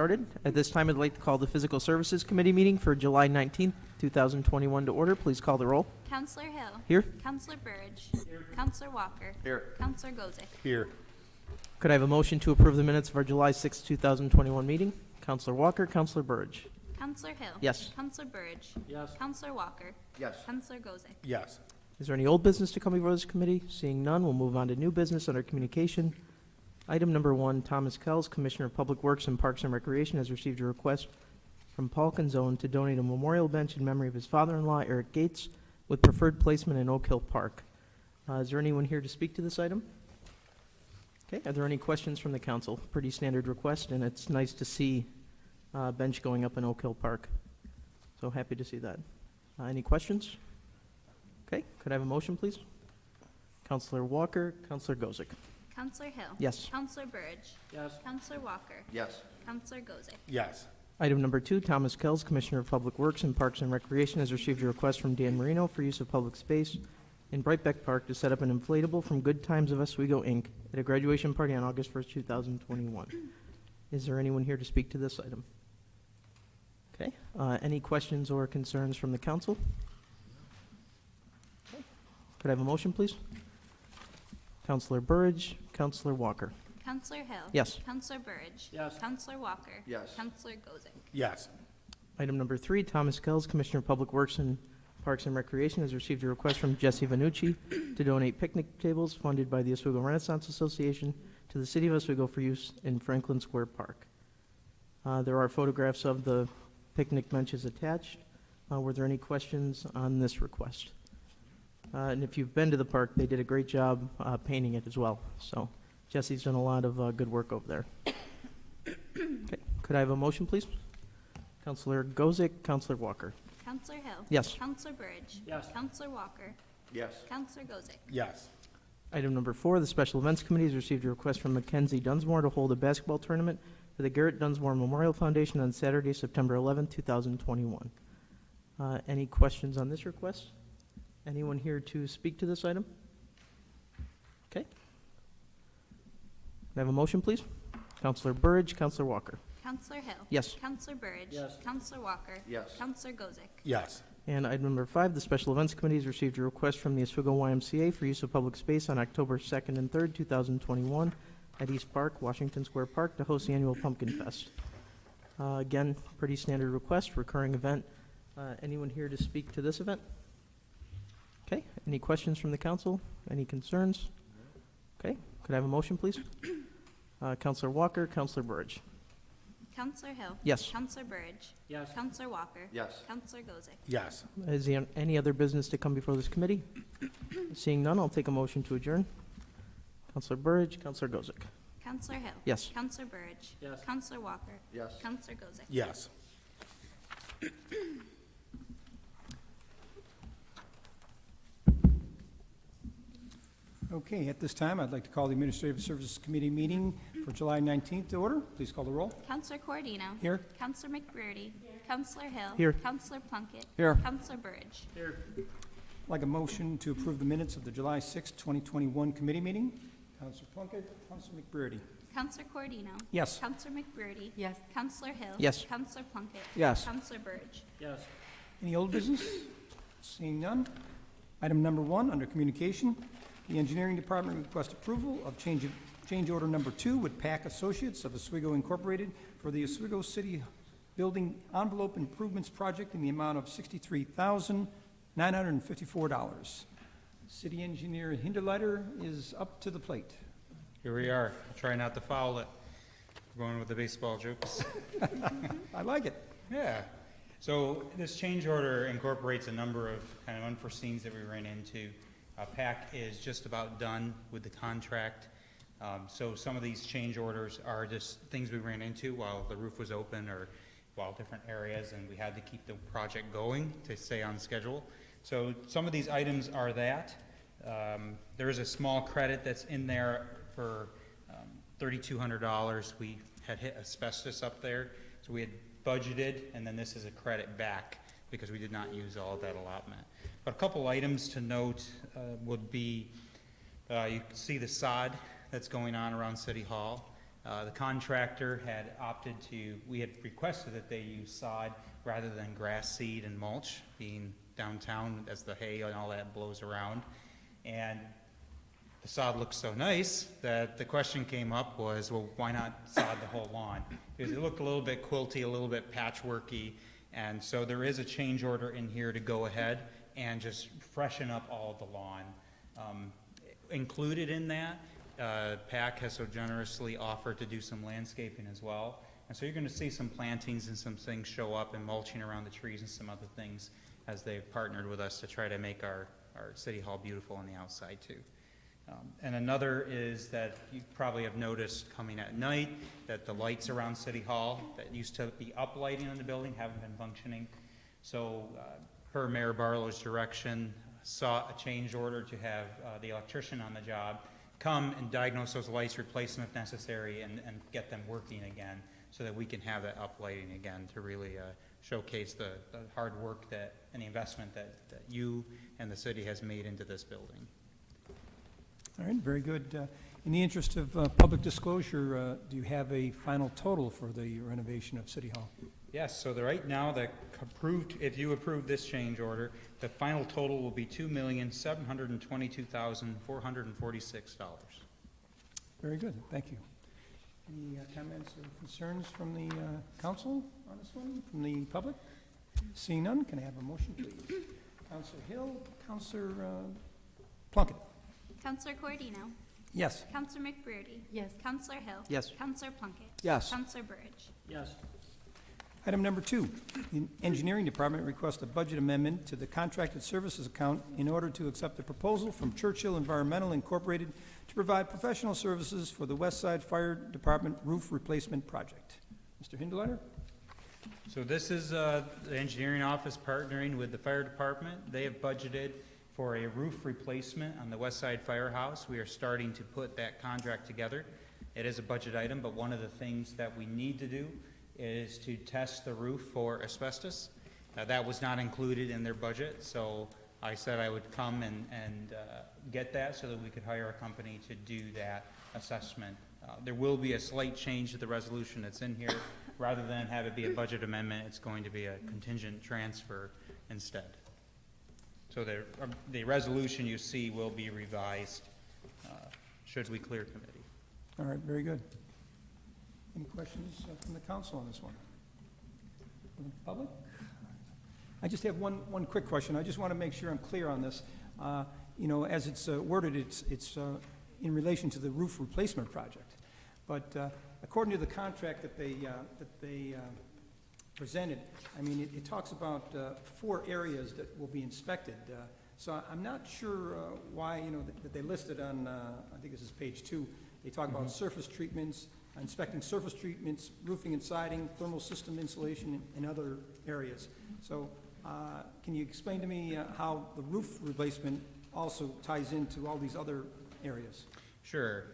started. At this time, I'd like to call the Physical Services Committee meeting for July 19th, 2021 to order. Please call the roll. Counselor Hill. Here. Counselor Burridge. Here. Counselor Walker. Here. Counselor Gozick. Here. Could I have a motion to approve the minutes of our July 6th, 2021 meeting? Counselor Walker, Counselor Burridge. Counselor Hill. Yes. Counselor Burridge. Yes. Counselor Walker. Yes. Counselor Gozick. Yes. Is there any old business to come before this committee? Seeing none, we'll move on to new business under communication. Item number 1, Thomas Kells, Commissioner of Public Works and Parks and Recreation, has received a request from Paul Canzone to donate a memorial bench in memory of his father-in-law, Eric Gates, with preferred placement in Oak Hill Park. Is there anyone here to speak to this item? Okay, are there any questions from the council? Pretty standard request, and it's nice to see a bench going up in Oak Hill Park. So happy to see that. Any questions? Okay, could I have a motion, please? Counselor Walker, Counselor Gozick. Counselor Hill. Yes. Counselor Burridge. Yes. Counselor Walker. Yes. Counselor Gozick. Yes. Item number 2, Thomas Kells, Commissioner of Public Works and Parks and Recreation, has received a request from Dan Marino for use of public space in Brightbeck Park to set up an inflatable from Good Times of Oswego, Inc. at a graduation party on August 1st, 2021. Is there anyone here to speak to this item? Okay, any questions or concerns from the council? Okay. Could I have a motion, please? Counselor Burridge, Counselor Walker. Counselor Hill. Yes. Counselor Burridge. Yes. Counselor Walker. Yes. Counselor Gozick. Yes. Item number 3, Thomas Kells, Commissioner of Public Works and Parks and Recreation, has received a request from Jesse Vanucci to donate picnic tables funded by the Oswego Renaissance Association to the City of Oswego for use in Franklin Square Park. There are photographs of the picnic benches attached. Were there any questions on this request? And if you've been to the park, they did a great job painting it as well. So Jesse's done a lot of good work over there. Okay. Could I have a motion, please? Counselor Gozick, Counselor Walker. Counselor Hill. Yes. Counselor Burridge. Yes. Counselor Walker. Yes. Counselor Gozick. Yes. Item number 4, the Special Events Committee has received a request from Mackenzie Dunsmore to hold a basketball tournament for the Garrett Dunsmore Memorial Foundation on Saturday, September 11, 2021. Any questions on this request? Anyone here to speak to this item? Okay. Can I have a motion, please? Counselor Burridge, Counselor Walker. Counselor Hill. Yes. Counselor Burridge. Yes. Counselor Walker. Yes. Counselor Gozick. Yes. And item number 5, the Special Events Committee has received a request from the Oswego Ymca for use of public space on October 2nd and 3rd, 2021 at East Park, Washington Square Park to host the annual Pumpkin Fest. Again, pretty standard request, recurring event. Anyone here to speak to this event? Okay, any questions from the council? Any concerns? Okay, could I have a motion, please? Counselor Walker, Counselor Burridge. Counselor Hill. Yes. Counselor Burridge. Yes. Counselor Walker. Yes. Counselor Gozick. Yes. Is there any other business to come before this committee? Seeing none, I'll take a motion to adjourn. Counselor Burridge, Counselor Gozick. Counselor Hill. Yes. Counselor Burridge. Yes. Counselor Walker. Yes. Counselor Gozick. Yes. Okay, at this time, I'd like to call the Administrative Services Committee meeting for July 19th to order. Please call the roll. Counselor Cordino. Here. Counselor McBurdy. Counselor Hill. Here. Counselor Plunkett. Here. Counselor Burridge. Here. I'd like a motion to approve the minutes of the July 6, 2021 committee meeting. Counselor Plunkett, Counselor McBurdy. Counselor Cordino. Yes. Counselor McBurdy. Yes. Counselor Hill. Yes. Counselor Plunkett. Yes. Counselor Burridge. Yes. Any old business? Seeing none. Item number 1, under communication, the Engineering Department requests approval of change order number 2 with PAC Associates of Oswego Incorporated for the Oswego City Building Envelope Improvements Project in the amount of $63,954. City Engineer Hinderleiter is up to the plate. Here we are. I'll try not to foul it. We're going with the baseball jokes. I like it. Yeah. So this change order incorporates a number of kind of unforeseens that we ran into. PAC is just about done with the contract. So some of these change orders are just things we ran into while the roof was open or while different areas, and we had to keep the project going to stay on schedule. So some of these items are that. There is a small credit that's in there for $3,200. We had hit asbestos up there, so we had budgeted, and then this is a credit back because we did not use all of that allotment. But a couple items to note would be, you can see the sod that's going on around City Hall. The contractor had opted to, we had requested that they use sod rather than grass seed and mulch, being downtown as the hay and all that blows around. And the sod looks so nice that the question came up was, well, why not sod the whole lawn? Because it looked a little bit quilty, a little bit patchworky, and so there is a change order in here to go ahead and just freshen up all of the lawn. Included in that, PAC has so generously offered to do some landscaping as well. And so you're going to see some plantings and some things show up and mulching around the trees and some other things as they've partnered with us to try to make our city hall beautiful on the outside too. And another is that you probably have noticed coming at night that the lights around City Hall that used to be up lighting in the building haven't been functioning. So per Mayor Barlow's direction, saw a change order to have the electrician on the job come and diagnose those lights, replace them if necessary, and get them working again so that we can have that up lighting again to really showcase the hard work that and the investment that you and the city has made into this building. All right, very good. In the interest of public disclosure, do you have a final total for the renovation of City Hall? Yes, so right now, if you approve this change order, the final total will be $2,722,446. Very good, thank you. Any comments or concerns from the council on this one, from the public? Seeing none, can I have a motion, please? Councilor Hill, Councilor Plunkett. Counselor Cordino. Yes. Counselor McBrearty. Yes. Counselor Hill. Yes. Counselor Plunkett. Yes. Counselor Burridge. Yes. Item number 2, the Engineering Department requests a budget amendment to the contracted services account in order to accept a proposal from Churchill Environmental Incorporated to provide professional services for the West Side Fire Department roof replacement project. Mr. Hindeleiter? So this is the engineering office partnering with the fire department. They have budgeted for a roof replacement on the West Side Firehouse. We are starting to put that contract together. It is a budget item, but one of the things that we need to do is to test the roof for asbestos. That was not included in their budget, so I said I would come and get that so that we could hire a company to do that assessment. There will be a slight change to the resolution that's in here. Rather than have it be a budget amendment, it's going to be a contingent transfer instead. So the resolution you see will be revised should we clear committee. All right, very good. Any questions from the council on this one? From the public? I just have one quick question. I just want to make sure I'm clear on this. You know, as it's worded, it's in relation to the roof replacement project. But according to the contract that they presented, I mean, it talks about 4 areas that will be inspected. So I'm not sure why, you know, that they listed on, I think this is page 2, they talk about surface treatments, inspecting surface treatments, roofing and siding, thermal system insulation, and other areas. So can you explain to me how the roof replacement also ties into all these other areas? Sure.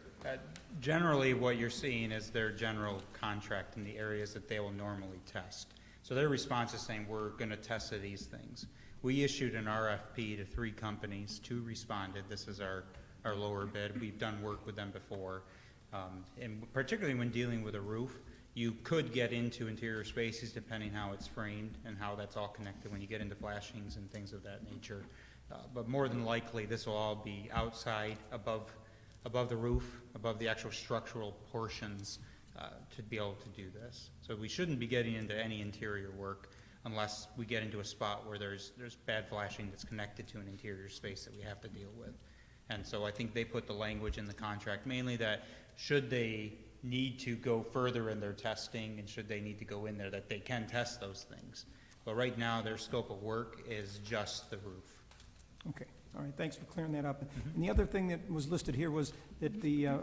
Generally, what you're seeing is their general contract in the areas that they will normally test. So their response is saying, we're going to test these things. We issued an RFP to 3 companies. 2 responded. This is our lower bid. We've done work with them before. And particularly when dealing with a roof, you could get into interior spaces depending how it's framed and how that's all connected when you get into flashings and things of that nature. But more than likely, this will all be outside, above the roof, above the actual structural portions to be able to do this. So we shouldn't be getting into any interior work unless we get into a spot where there's bad flashing that's connected to an interior space that we have to deal with. And so I think they put the language in the contract mainly that should they need to go further in their testing and should they need to go in there, that they can test those things. But right now, their scope of work is just the roof. Okay, all right, thanks for clearing that up. And the other thing that was listed here was that the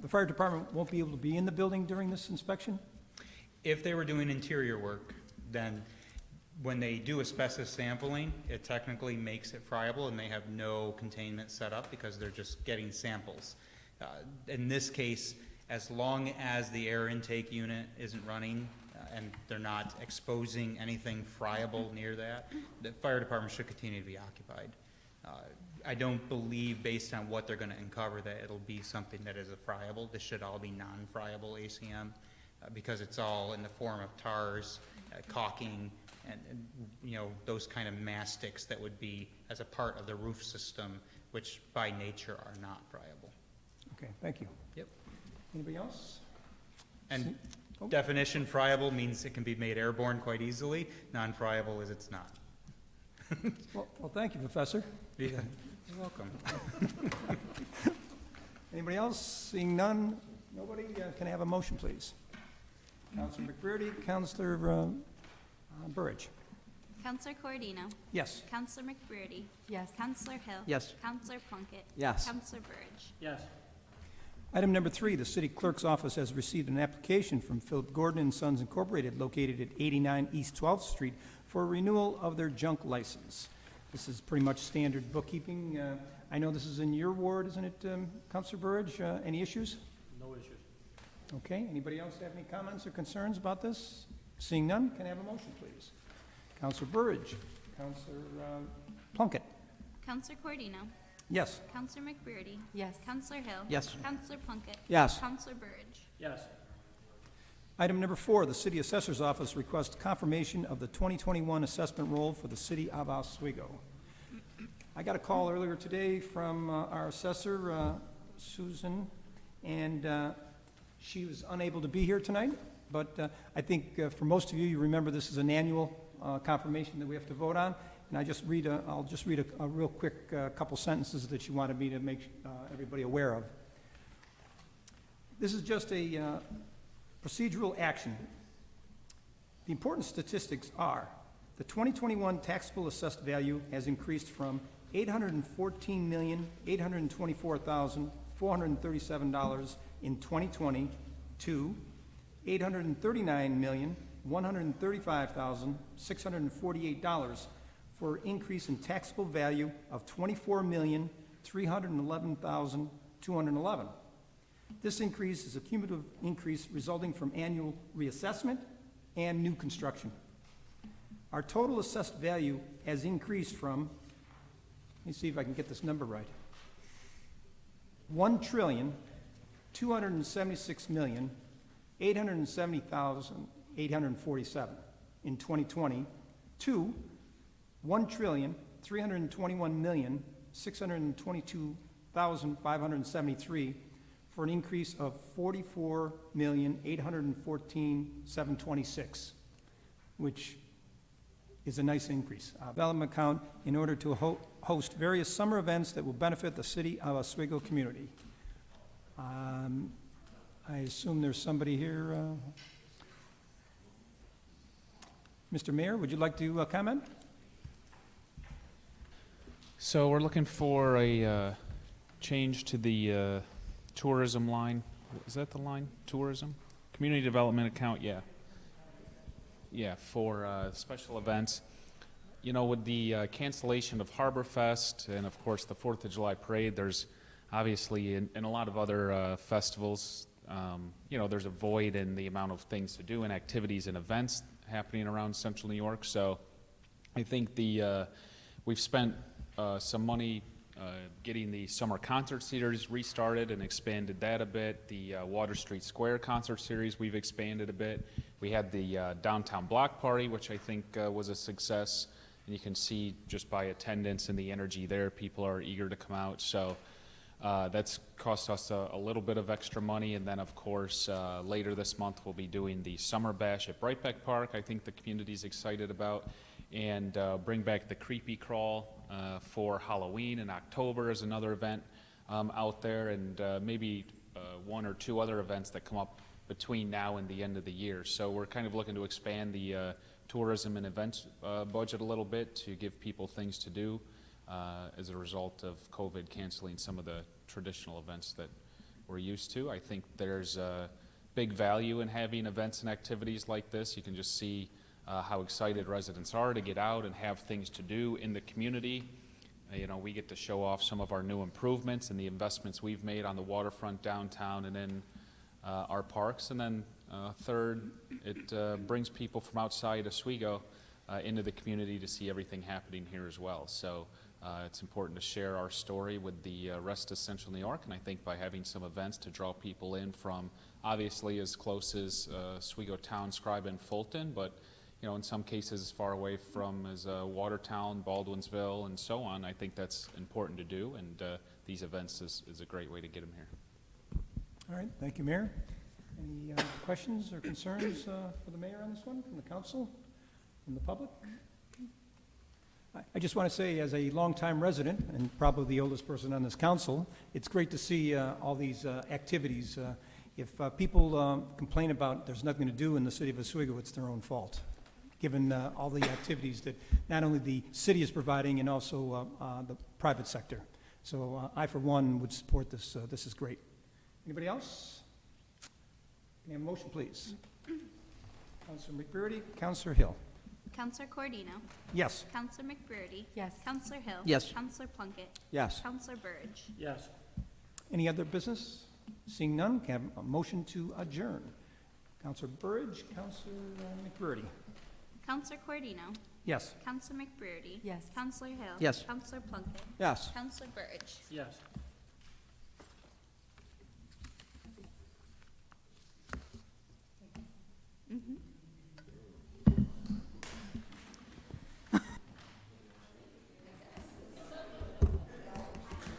fire department won't be able to be in the building during this inspection? If they were doing interior work, then when they do asbestos sampling, it technically makes it friable and they have no containment set up because they're just getting samples. In this case, as long as the air intake unit isn't running and they're not exposing anything friable near that, the fire department should continue to be occupied. I don't believe, based on what they're gonna uncover, that it'll be something that is a friable. This should all be non-friable ACM, because it's all in the form of tars, caulking, and, you know, those kind of mastics that would be as a part of the roof system, which by nature are not friable. Okay, thank you. Yep. Anybody else? And Oh. definition, friable means it can be made airborne quite easily. Non-friable is it's not. Well, thank you, Professor. Yeah, you're welcome. Anybody else? Seeing none? Nobody? Can I have a motion, please? Counselor McBurney, Counselor Burridge. Counselor Coردino. Yes. Counselor McBurney. Yes. Counselor Hill. Yes. Counselor Plunkett. Yes. Counselor Burridge. Yes. Item number 3, the city clerk's office has received an application from Philip Gordon and Sons Incorporated located at 89 East 12th Street for a renewal of their junk license. This is pretty much standard bookkeeping. I know this is in your ward, isn't it, Counselor Burridge? Any issues? No issues. Okay, anybody else have any comments or concerns about this? Seeing none, can I have a motion, please? Counselor Burridge, Counselor Plunkett. Counselor Coردino. Yes. Counselor McBurney. Yes. Counselor Hill. Yes. Counselor Plunkett. Yes. Counselor Burridge. Yes. Item number 4, the city assessor's office requests confirmation of the 2021 assessment roll for the city of Oswego. I got a call earlier today from our assessor, Susan, and she was unable to be here tonight, but I think for most of you, you remember this is an annual confirmation that we have to vote on, and I'll just read a real quick couple sentences that she wanted me to make everybody aware of. This is just a procedural action. The important statistics are the 2021 taxable assessed value has increased from $814,824,437 in 2020 to $839,135,648 for an increase in taxable value of $24,311,211. This increase is a cumulative increase resulting from annual reassessment and new construction. Our total assessed value has increased from, let me see if I can get this number right, $1,276,870,847 in 2020 to $1,321,622,573 for an increase of $44,814,726, which is a nice increase. Development account in order to host various summer events that will benefit the city of Oswego community. I assume there's somebody here. Mr. Mayor, would you like to comment? So we're looking for a change to the tourism line. Is that the line? Tourism? Community development account, yeah. Yeah, for special events. You know, with the cancellation of Harbor Fest and, of course, the 4th of July parade, there's obviously, in a lot of other festivals, you know, there's a void in the amount of things to do and activities and events happening around Central New York. So I think we've spent some money getting the summer concert series restarted and expanded that a bit. The Water Street Square concert series, we've expanded a bit. We had the downtown block party, which I think was a success. And you can see just by attendance and the energy there, people are eager to come out. So that's cost us a little bit of extra money. And then, of course, later this month, we'll be doing the Summer Bash at Brightbeck Park. I think the community's excited about. And bring back the Creepy Crawl for Halloween in October as another event out there, and maybe one or two other events that come up between now and the end of the year. So we're kind of looking to expand the tourism and events budget a little bit to give people things to do as a result of COVID canceling some of the traditional events that we're used to. I think there's big value in having events and activities like this. You can just see how excited residents are to get out and have things to do in the community. You know, we get to show off some of our new improvements and the investments we've made on the waterfront downtown and in our parks. And then third, it brings people from outside Oswego into the community to see everything happening here as well. So It's important to share our story with the rest of Central New York, and I think by having some events to draw people in from obviously as close as Oswego Town, Scribe, and Fulton, but you know, in some cases as far away from as Watertown, Baldwinsville, and so on, I think that's important to do, and these events is a great way to get them here. All right, thank you, Mayor. Any questions or concerns for the mayor on this one, from the council, from the public? I just want to say, as a longtime resident, and probably the oldest person on this council, it's great to see all these activities. If people complain about there's nothing to do in the city of Oswego, it's their own fault, given all the activities that not only the city is providing and also the private sector. So I, for one, would support this. This is great. Anybody else? Can I have a motion, please? Councilor McBurney, Councilor Hill. Counselor Cordino? Yes. Counselor McBurney? Yes. Counselor Hill? Yes. Counselor Plunkett? Yes. Counselor Burge? Yes. Any other business? Seeing none, can I have a motion to adjourn? Councilor Burge, Councilor McBurney. Counselor Cordino? Yes. Counselor McBurney? Yes. Counselor Hill? Yes. Counselor Plunkett? Yes. Counselor Burge? Yes.